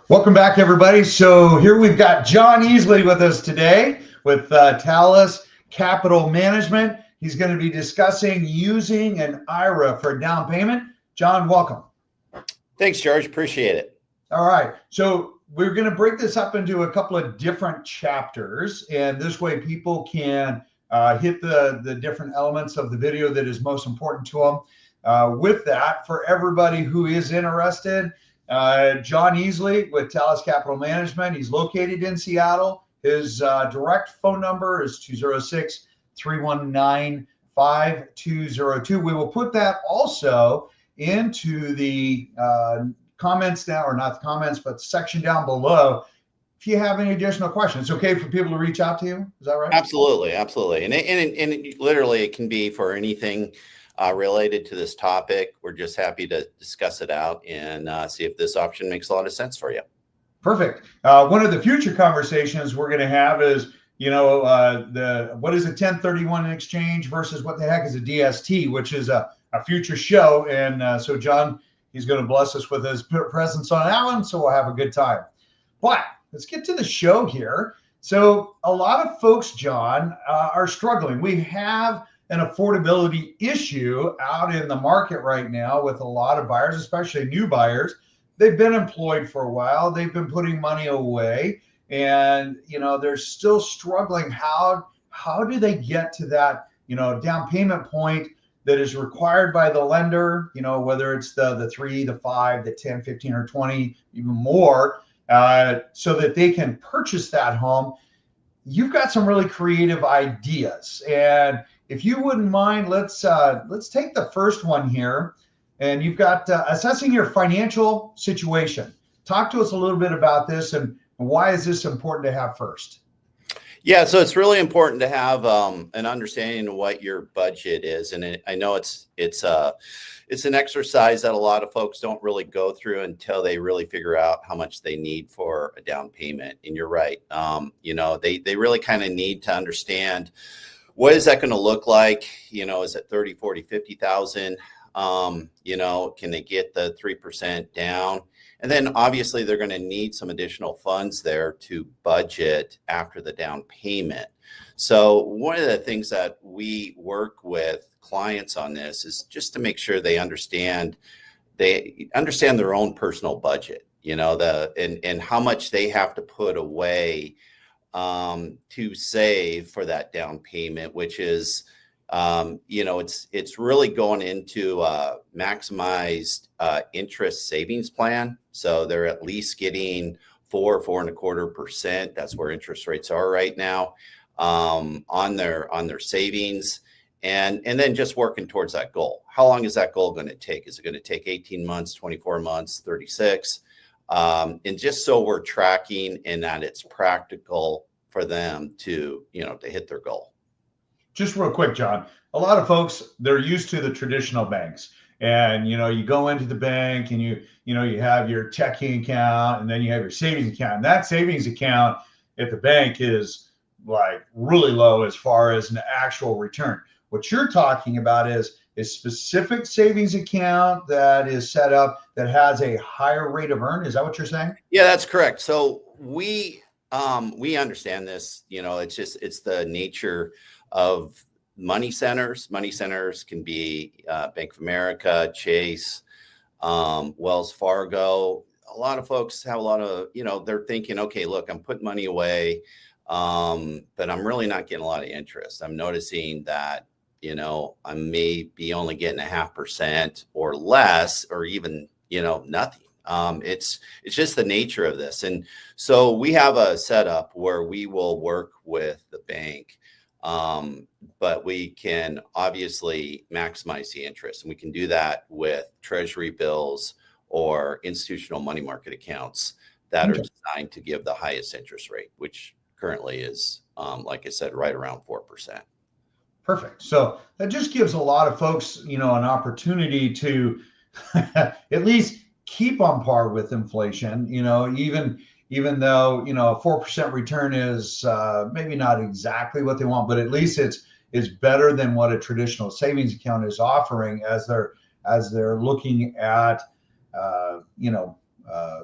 Welcome back, everybody. So here we've got John Easley with us today with Tallus Capital Management. He's going to be discussing using an IRA for a down payment. John, welcome. Thanks, George. Appreciate it. All right. So we're going to break this up into a couple of different chapters, and this way people can hit the different elements of the video that is most important to them. With that, for everybody who is interested, John Easley with Tallus Capital Management. He's located in Seattle. His direct phone number is 206-319-5202. We will put that also into the comments now, or not the comments, but section down below. If you have any additional questions, it's okay for people to reach out to you. Is that right? Absolutely, absolutely. And literally it can be for anything related to this topic. We're just happy to discuss it out and see if this option makes a lot of sense for you. Perfect. One of the future conversations we're going to have is, what is a 1031 exchange versus what the heck is a DST, which is a future show. And so John, he's going to bless us with his presence on that one, so we'll have a good time. But let's get to the show here. So a lot of folks, John, are struggling. We have an affordability issue out in the market right now with a lot of buyers, especially new buyers. They've been employed for a while. They've been putting money away, and they're still struggling. How do they get to that down payment point that is required by the lender? Whether it's the 3, the 5, the 10, 15, or 20, even more, so that they can purchase that home. You've got some really creative ideas, and if you wouldn't mind, let's take the first one here. And you've got assessing your financial situation. Talk to us a little bit about this, and why is this important to have first? Yeah, so it's really important to have an understanding of what your budget is, and I know it's an exercise that a lot of folks don't really go through until they really figure out how much they need for a down payment. And you're right, they really kind of need to understand, what is that going to look like? Is it 30, 40, 50,000? Can they get the 3% down? And then obviously they're going to need some additional funds there to budget after the down payment. So one of the things that we work with clients on this is just to make sure they understand their own personal budget, and how much they have to put away to save for that down payment, which is, it's really going into a maximized interest savings plan. So they're at least getting 4.25%. That's where interest rates are right now, on their savings, and then just working towards that goal. How long is that goal going to take? Is it going to take 18 months, 24 months, 36? And just so we're tracking and that it's practical for them to hit their goal. Just real quick, John, a lot of folks, they're used to the traditional banks, and you go into the bank and you have your checking account, and then you have your savings account, and that savings account at the bank is like really low as far as an actual return. What you're talking about is a specific savings account that is set up that has a higher rate of earn. Is that what you're saying? Yeah, that's correct. So we understand this. It's the nature of money centers. Money centers can be Bank of America, Chase, Wells Fargo. A lot of folks have a lot of, they're thinking, okay, look, I'm putting money away, but I'm really not getting a lot of interest. I'm noticing that, I may be only getting 0.5% or less, or even, nothing. It's just the nature of this. And so we have a setup where we will work with the bank, but we can obviously maximize the interest, and we can do that with treasury bills or institutional money market accounts that are designed to give the highest interest rate, which currently is, like I said, right around 4%. Perfect. So that just gives a lot of folks, an opportunity to at least keep on par with inflation, even though, a 4% return is maybe not exactly what they want, but at least it's better than what a traditional savings account is offering as they're looking at,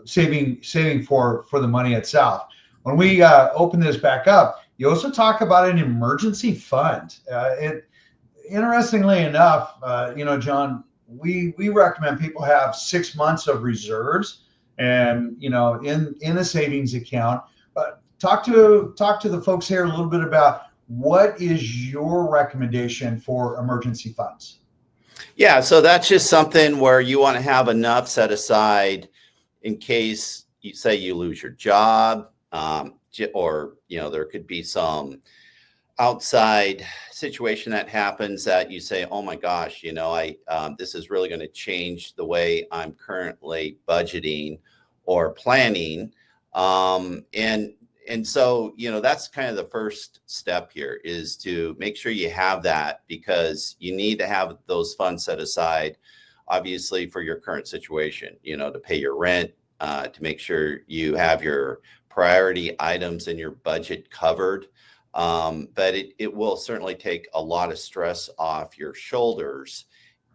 saving for the money itself. When we open this back up, you also talk about an emergency fund. Interestingly enough, John, we recommend people have 6 months of reserves, and in a savings account. But talk to the folks here a little bit about what is your recommendation for emergency funds. Yeah, so that's just something where you want to have enough set aside in case you say you lose your job, or there could be some outside situation that happens that you say, oh my gosh, this is really going to change the way I'm currently budgeting or planning. And so, that's kind of the first step here, is to make sure you have that, because you need to have those funds set aside, obviously, for your current situation, to pay your rent, to make sure you have your priority items in your budget covered. But it will certainly take a lot of stress off your shoulders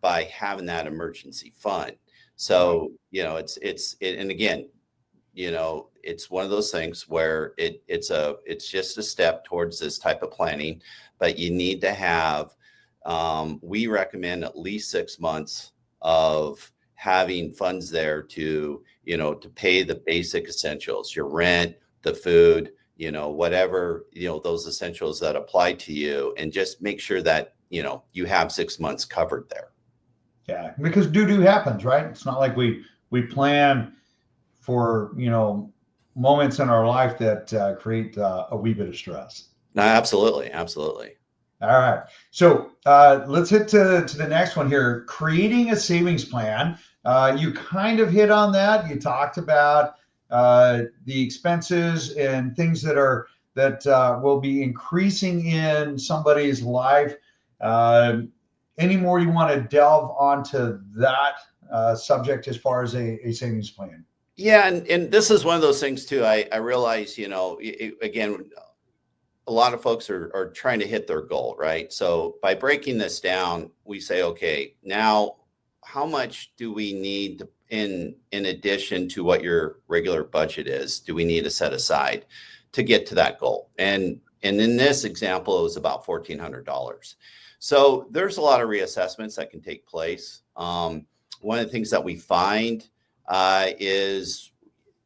by having that emergency fund. So, and again, it's one of those things where it's just a step towards this type of planning, but you need to have, we recommend at least 6 months of having funds there to pay the basic essentials, your rent, the food, whatever, those essentials that apply to you, and just make sure that, you have 6 months covered there. Yeah, because doo-doo happens, right? It's not like we plan for, moments in our life that create a wee bit of stress. No, absolutely. Absolutely. All right. So let's hit to the next one here. Creating a savings plan. You kind of hit on that. You talked about the expenses and things that will be increasing in somebody's life. Any more you want to delve onto that subject as far as a savings plan? Yeah, and this is one of those things too. I realize, again, a lot of folks are trying to hit their goal, right? So by breaking this down, we say, okay, now how much do we need to, in addition to what your regular budget is, do we need to set aside to get to that goal? And in this example, it was about $1,400. So there's a lot of reassessments that can take place. One of the things that we find is,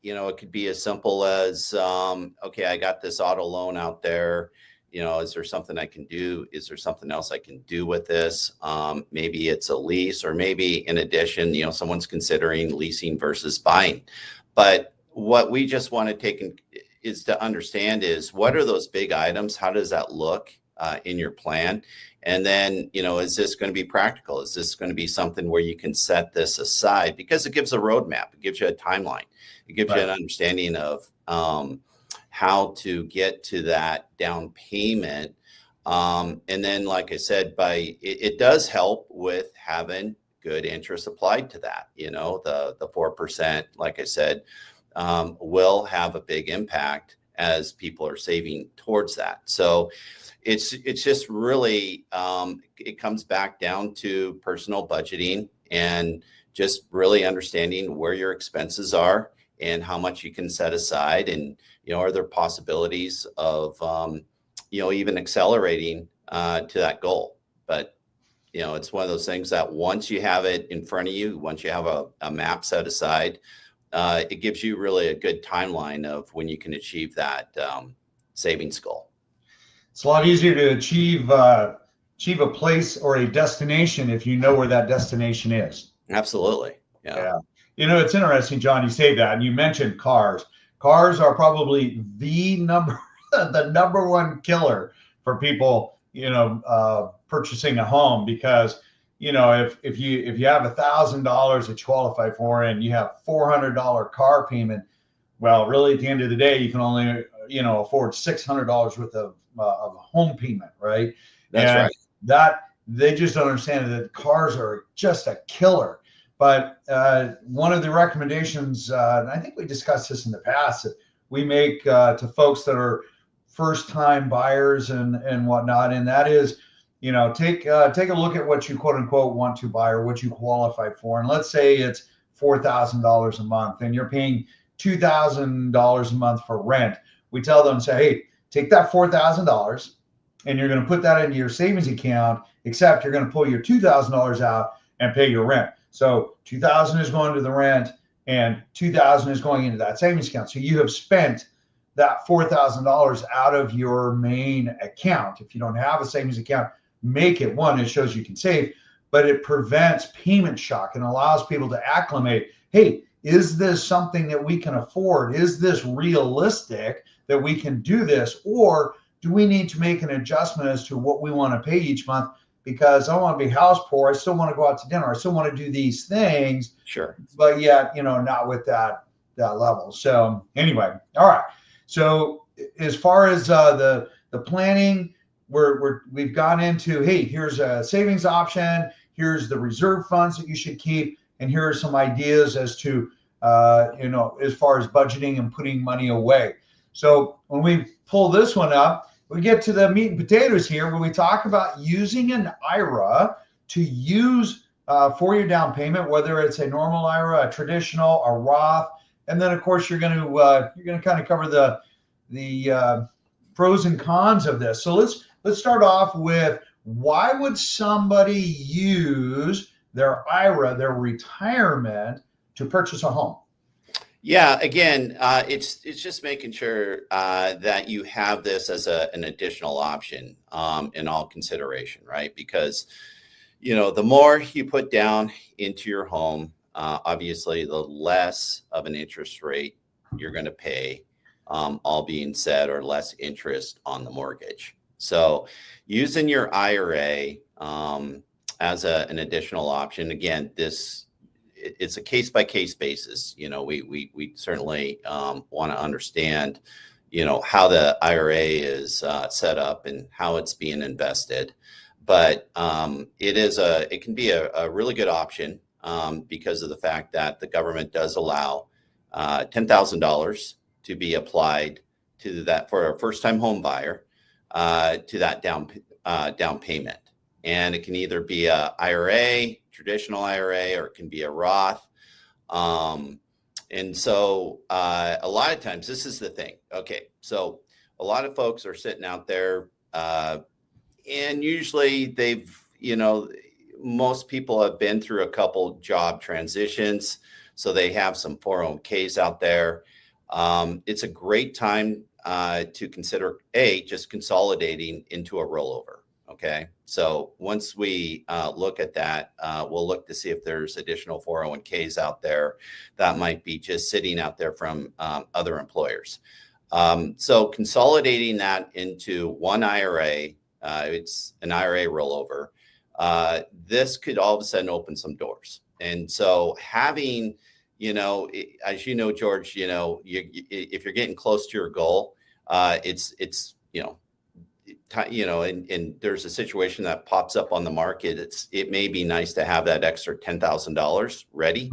it could be as simple as, okay, I got this auto loan out there. Is there something I can do? Is there something else I can do with this? Maybe it's a lease, or maybe in addition, someone's considering leasing versus buying. But what we just want to take is to understand is, what are those big items? How does that look in your plan? And then, is this going to be practical? Is this going to be something where you can set this aside? Because it gives a roadmap. It gives you a timeline. It gives you an understanding of how to get to that down payment. And then, like I said, it does help with having good interest applied to that. The 4%, like I said, will have a big impact as people are saving towards that. So it's just really, it comes back down to personal budgeting and just really understanding where your expenses are and how much you can set aside. And, are there possibilities of, even accelerating to that goal? But, it's one of those things that once you have it in front of you, once you have a map set aside, it gives you really a good timeline of when you can achieve that savings goal. It's a lot easier to achieve a place or a destination if you know where that destination is. Absolutely. Yeah. It's interesting, John, you say that, and you mentioned cars. Cars are probably the number one killer for people, purchasing a home, because, if you have $1,000 that you qualify for and you have $400 car payment, well, really at the end of the day, you can only, afford $600 worth of home payment, right? That's right. That they just don't understand that cars are just a killer. But one of the recommendations, and I think we discussed this in the past, that we make to folks that are first-time buyers and whatnot, and that is, take a look at what you quote unquote want to buy or what you qualify for, and let's say it's $4,000 a month and you're paying $2,000 a month for rent, we tell them, say, hey, take that $4,000 and you're going to put that into your savings account, except you're going to pull your $2,000 out and pay your rent. So $2,000 is going to the rent and $2,000 is going into that savings account. So you have spent that $4,000 out of your main account. If you don't have a savings account, make it one. It shows you can save, but it prevents payment shock and allows people to acclimate. Hey, is this something that we can afford? Is this realistic that we can do this? Or do we need to make an adjustment as to what we want to pay each month? Because I don't want to be house poor. I still want to go out to dinner. I still want to do these things. Sure. But yet, not with that level. So anyway, all right. So as far as the planning, we've gone into, hey, here's a savings option. Here's the reserve funds that you should keep. And here are some ideas as to, as far as budgeting and putting money away. So when we pull this one up, we get to the meat and potatoes here, where we talk about using an IRA to use for your down payment, whether it's a normal IRA, a traditional, a Roth, and then of course you're going to kind of cover the pros and cons of this. So let's start off with, why would somebody use their IRA, their retirement, to purchase a home? Yeah, again, it's just making sure that you have this as an additional option in all consideration, right? Because, the more you put down into your home, obviously, the less of an interest rate you're going to pay, all being said, or less interest on the mortgage. So using your IRA as an additional option, again, it's a case-by-case basis. We certainly want to understand, how the IRA is set up and how it's being invested. But it can be a really good option because of the fact that the government does allow $10,000 to be applied to that for a first-time home buyer to that down payment. And it can either be a IRA, traditional IRA, or it can be a Roth. And so a lot of times, this is the thing. Okay, so a lot of folks are sitting out there and usually most people have been through a couple job transitions. So they have some 401ks out there. It's a great time to consider just consolidating into a rollover. Okay, so once we look at that, we'll look to see if there's additional 401ks out there that might be just sitting out there from other employers. So consolidating that into one IRA, it's an IRA rollover. This could all of a sudden open some doors. And so having, as you know, George, if you're getting close to your goal, it's and there's a situation that pops up on the market, it may be nice to have that extra $10,000 ready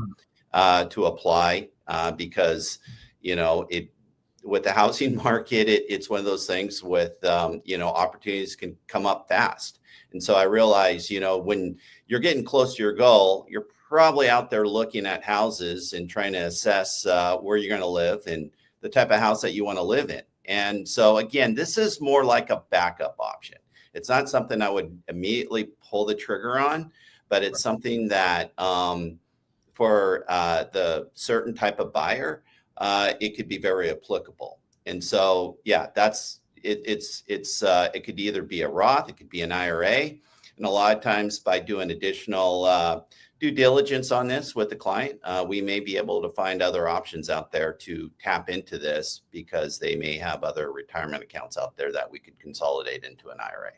to apply because, with the housing market, it's one of those things with, opportunities can come up fast. And so I realize, when you're getting close to your goal, you're probably out there looking at houses and trying to assess where you're going to live and the type of house that you want to live in. And so, again, this is more like a backup option. It's not something I would immediately pull the trigger on, but it's something that for the certain type of buyer, it could be very applicable. And so, yeah, that's it. It could either be a Roth, it could be an IRA. And a lot of times by doing additional due diligence on this with the client, we may be able to find other options out there to tap into this because they may have other retirement accounts out there that we could consolidate into an IRA.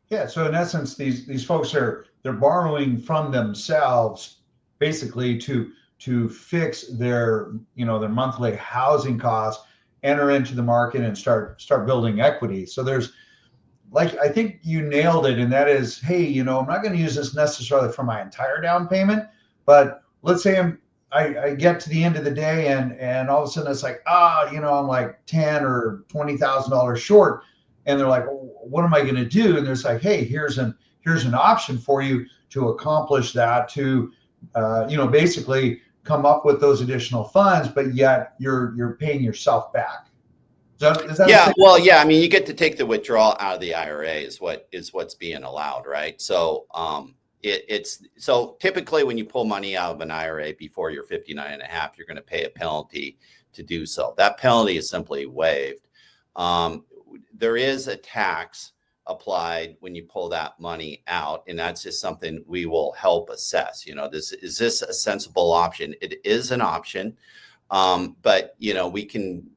Yeah. So in essence, these folks they're borrowing from themselves basically to fix their their monthly housing costs, enter into the market and start building equity. So there's, like, I think you nailed it. And that is, hey, I'm not going to use this necessarily for my entire down payment, but let's say I get to the end of the day and all of a sudden it's like, I'm like $10,000 or $20,000 short. And they're like, well, what am I going to do? And there's like, hey, here's an option for you to accomplish that, to, basically come up with those additional funds, but yet you're paying yourself back. So is that yeah, well, yeah, I mean, you get to take the withdrawal out of the IRA is what's being allowed, right? So it's so typically when you pull money out of an IRA before you're 59 and a half, you're going to pay a penalty to do so. That penalty is simply waived. There is a tax applied when you pull that money out, and that's just something we will help assess. Is this a sensible option? It is an option, but we can.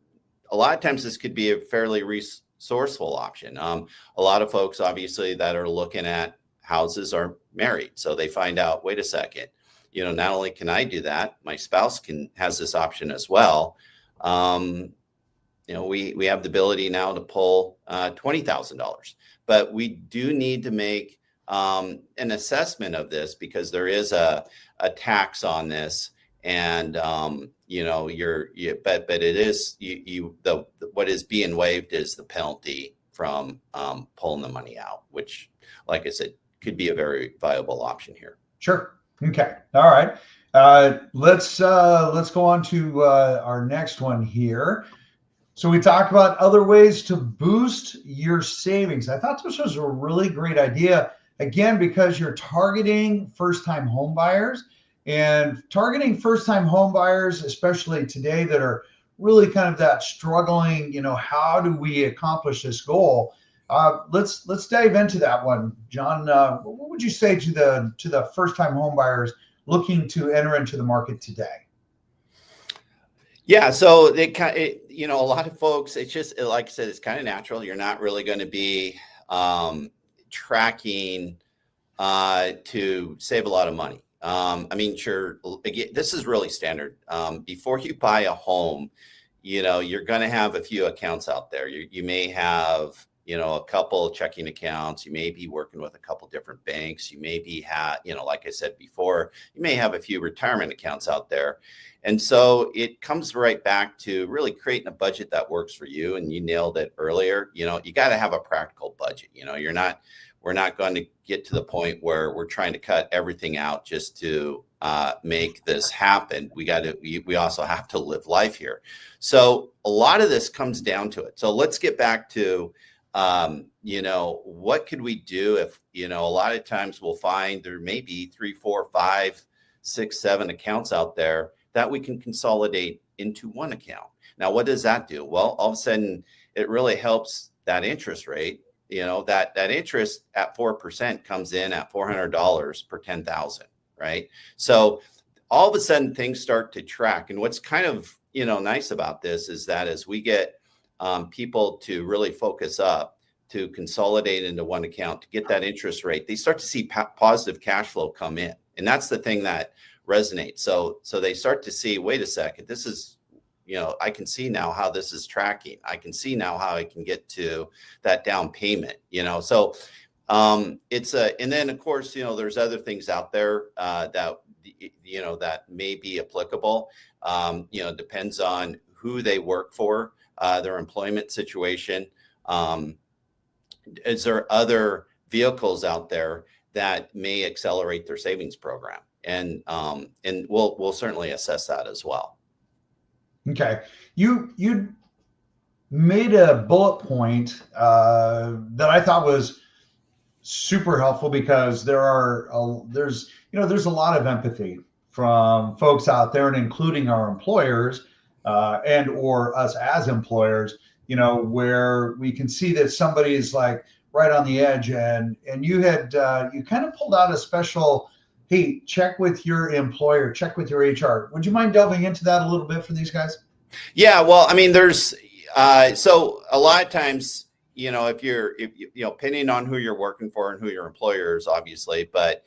A lot of times this could be a fairly resourceful option. A lot of folks, obviously, that are looking at houses are married, so they find out, wait a second, not only can I do that, my spouse has this option as well. We have the ability now to pull $20,000, but we do need to make an assessment of this because there is a tax on this, and but it is what is being waived is the penalty from pulling the money out, which, like I said, could be a very viable option here. Sure. Okay. All right. Let's go on to our next one here. So we talked about other ways to boost your savings. I thought this was a really great idea, again, because you're targeting first-time home buyers, and targeting first-time home buyers, especially today, that are really kind of that struggling, how do we accomplish this goal? Let's dive into that one. John, what would you say to the first-time home buyers looking to enter into the market today? Yeah, so a lot of folks, it's just, like I said, it's kind of natural. You're not really going to be tracking to save a lot of money. I mean, sure, again, this is really standard. Before you buy a home, you're going to have a few accounts out there. You may have, a couple checking accounts. You may be working with a couple different banks. You may be, like I said before, you may have a few retirement accounts out there. And so it comes right back to really creating a budget that works for you. And you nailed it earlier. You got to have a practical budget. We're not going to get to the point where we're trying to cut everything out just to make this happen. We also have to live life here. So a lot of this comes down to it. So let's get back to, what could we do if, a lot of times we'll find there may be 3, 4, 5, 6, 7 accounts out there that we can consolidate into one account. Now, what does that do? Well, all of a sudden it really helps that interest rate. That interest at 4% comes in at $400 per 10,000, right? So all of a sudden things start to track. And what's kind of, nice about this is that as we get people to really focus up, to consolidate into one account, to get that interest rate, they start to see positive cash flow come in. And that's the thing that resonates. So they start to see, wait a second, this is, I can see now how this is tracking. I can see now how I can get to that down payment, so it's and then of course, there's other things out there that may be applicable. Depends on who they work for, their employment situation. Is there other vehicles out there that may accelerate their savings program? And we'll certainly assess that as well. Okay, you made a bullet point that I thought was super helpful, because there's a lot of empathy from folks out there, and including our employers and or us as employers, where we can see that somebody is like right on the edge, and you kind of pulled out a special, hey, check with your employer, check with your HR. Would you mind delving into that a little bit for these guys? Yeah, well, I mean, there's so a lot of times, if depending on who you're working for and who your employer is, obviously, but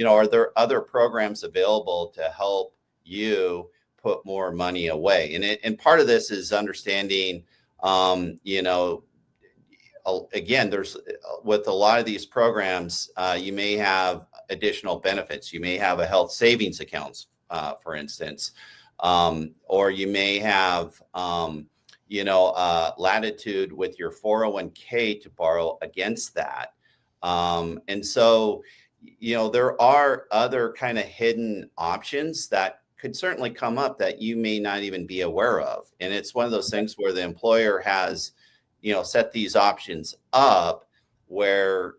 are there other programs available to help you put more money away? And part of this is understanding, again, there's with a lot of these programs, you may have additional benefits. You may have a health savings accounts, for instance, or you may have, latitude with your 401k to borrow against that. And so, there are other kind of hidden options that could certainly come up that you may not even be aware of. And it's one of those things where the employer has, set these options up where,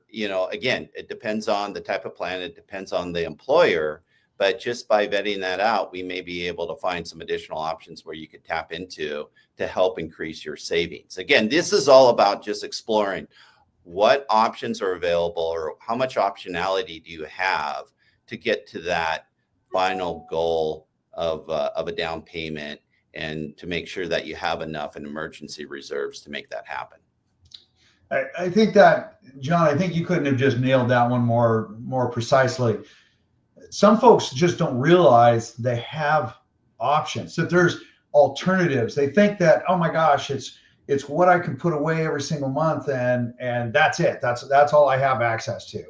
again, it depends on the type of plan. It depends on the employer. But just by vetting that out, we may be able to find some additional options where you could tap into to help increase your savings. Again, this is all about just exploring what options are available or how much optionality do you have to get to that final goal of a down payment, and to make sure that you have enough in emergency reserves to make that happen. I think that, John, I think you couldn't have just nailed that one more precisely. Some folks just don't realize they have options, that there's alternatives. They think that, oh my gosh, it's what I can put away every single month, and that's it. That's all I have access to.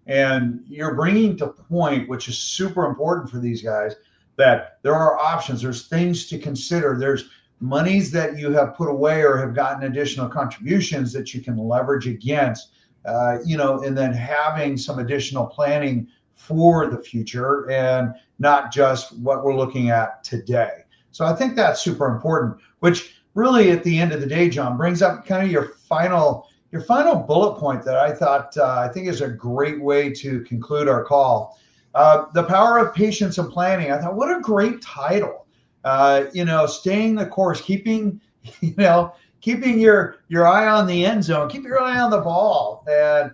And you're bringing to point, which is super important for these guys, that there are options. There's things to consider. There's monies that you have put away or have gotten additional contributions that you can leverage against, and then having some additional planning for the future and not just what we're looking at today. So I think that's super important, which really at the end of the day, John, brings up kind of your final bullet point that I thought I think is a great way to conclude our call. The power of patience and planning. I thought, what a great title. Staying the course, keeping your eye on the end zone, keep your eye on the ball. And,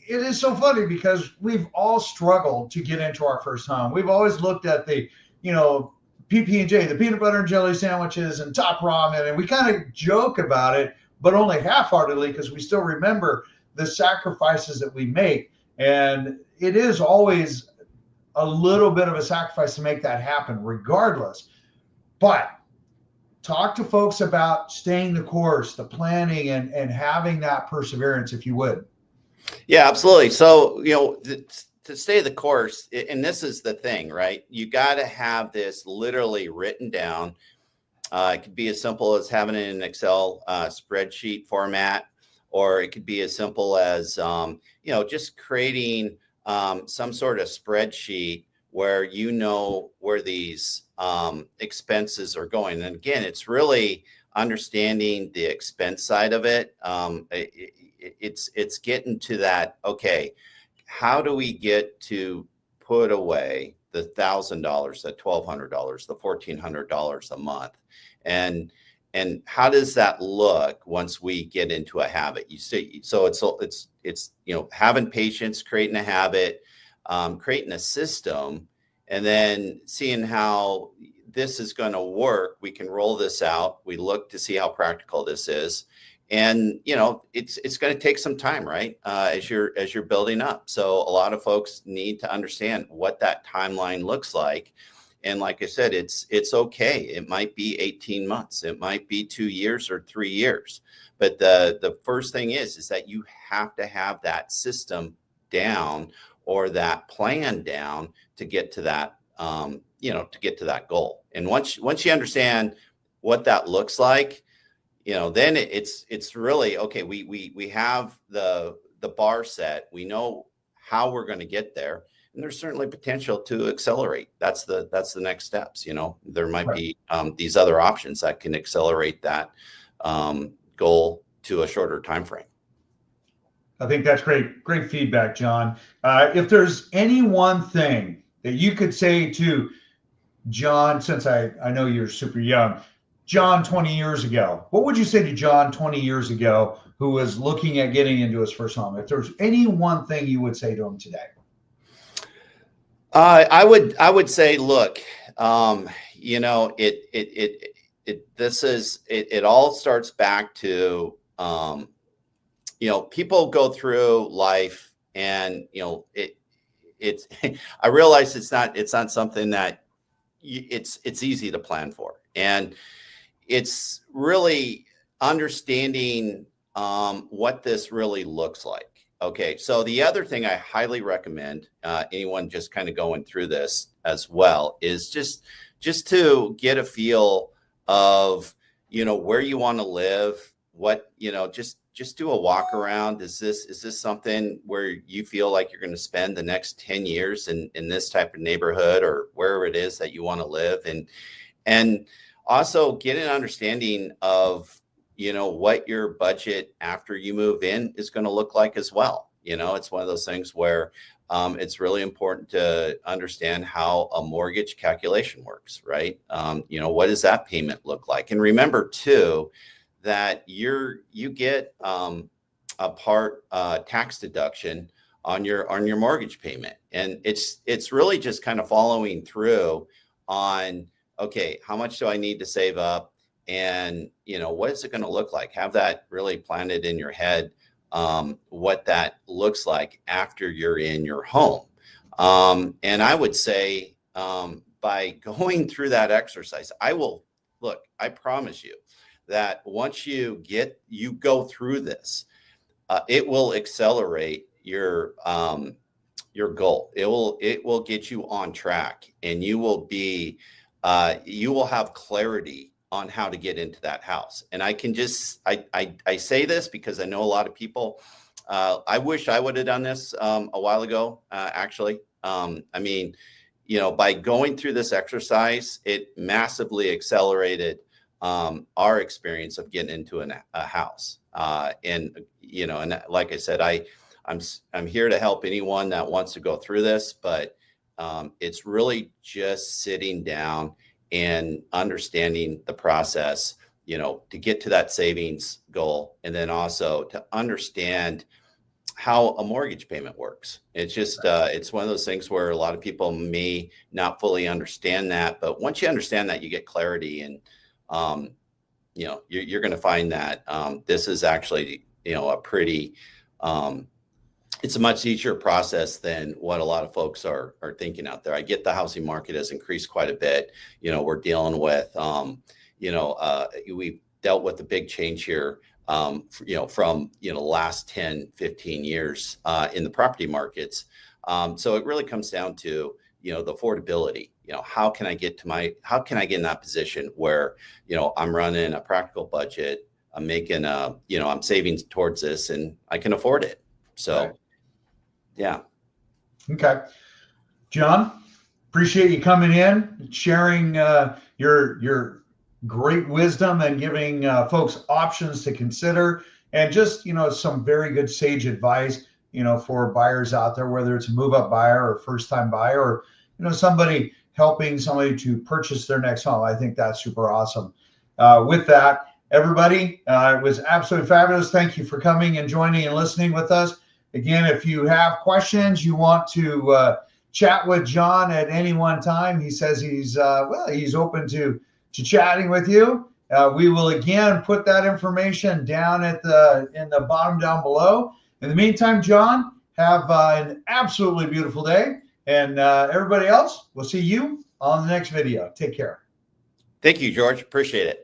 it is so funny because we've all struggled to get into our first home. We've always looked at the, PB&J, the peanut butter and jelly sandwiches and top ramen, and we kind of joke about it, but only half-heartedly because we still remember the sacrifices that we make. And it is always a little bit of a sacrifice to make that happen regardless. But talk to folks about staying the course, the planning, and having that perseverance, if you would. Yeah, absolutely. So, to stay the course, and this is the thing, right? You got to have this literally written down. It could be as simple as having it in an Excel spreadsheet format, or it could be as simple as, just creating some sort of spreadsheet where where these expenses are going. And again, it's really understanding the expense side of it. It's getting to that, okay, how do we get to put away the $1,000, the $1,200, the $1,400 a month? And how does that look once we get into a habit? You see, so it's having patience, creating a habit, creating a system, and then seeing how this is going to work. We can roll this out. We look to see how practical this is. And, it's going to take some time, right? As you're building up. So a lot of folks need to understand what that timeline looks like. And like I said, it's okay. It might be 18 months. It might be 2 years or 3 years. But the first thing is that you have to have that system down or that plan down to get to that, to get to that goal. And once you understand what that looks like, then it's really, okay, we have the bar set. We know how we're going to get there. And there's certainly potential to accelerate. That's the next steps. There might be these other options that can accelerate that goal to a shorter time frame. I think that's great feedback, John. If there's any one thing that you could say to John, since I know you're super young, John 20 years ago, what would you say to John 20 years ago who was looking at getting into his first home? If there's any one thing you would say to him today? I would say, look, it all starts back to, people go through life and, it's, I realize it's not something that it's easy to plan for. And it's really understanding, what this really looks like. Okay, so the other thing I highly recommend anyone just kind of going through this as well is just to get a feel of, where you want to live, what, just do a walk around. Is this something where you feel like you're going to spend the next 10 years in this type of neighborhood or wherever it is that you want to live? And also get an understanding of, what your budget after you move in is going to look like as well. It's one of those things where it's really important to understand how a mortgage calculation works, right? What does that payment look like? And remember too, that you get a part tax deduction on your mortgage payment. And it's really just kind of following through on, okay, how much do I need to save up? And, what is it going to look like? Have that really planted in your head, what that looks like after you're in your home. And I would say by going through that exercise, I promise you that once you go through this, it will accelerate your goal. It will get you on track, and you will have clarity on how to get into that house. And I can I say this because I know a lot of people, I wish I would have done this a while ago, actually. By going through this exercise, it massively accelerated our experience of getting into a house. And like I said, I'm here to help anyone that wants to go through this, but it's really just sitting down and understanding the process, to get to that savings goal. And then also to understand how a mortgage payment works. It's just, it's one of those things where a lot of people may not fully understand that, but once you understand that, you get clarity, and, you're going to find that this is actually, a pretty, it's a much easier process than what a lot of folks are thinking out there. I get the housing market has increased quite a bit. We're dealing with, we've dealt with the big change here, from the last 10, 15 years in the property markets. So it really comes down to, the affordability. How can I get in that position where, I'm running a practical budget, I'm making I'm saving towards this, and I can afford it. So. Right. Yeah. Okay. John, appreciate you coming in, sharing your great wisdom and giving folks options to consider, and just, some very good sage advice, for buyers out there, whether it's a move-up buyer or first-time buyer, or, somebody helping somebody to purchase their next home. I think that's super awesome. With that, everybody, it was absolutely fabulous. Thank you for coming and joining and listening with us. Again, if you have questions, you want to chat with John at any one time, he says he's open to chatting with you. We will again put that information down in the bottom down below. In the meantime, John, have an absolutely beautiful day, and everybody else, we'll see you on the next video. Take care. Thank you, George. Appreciate it.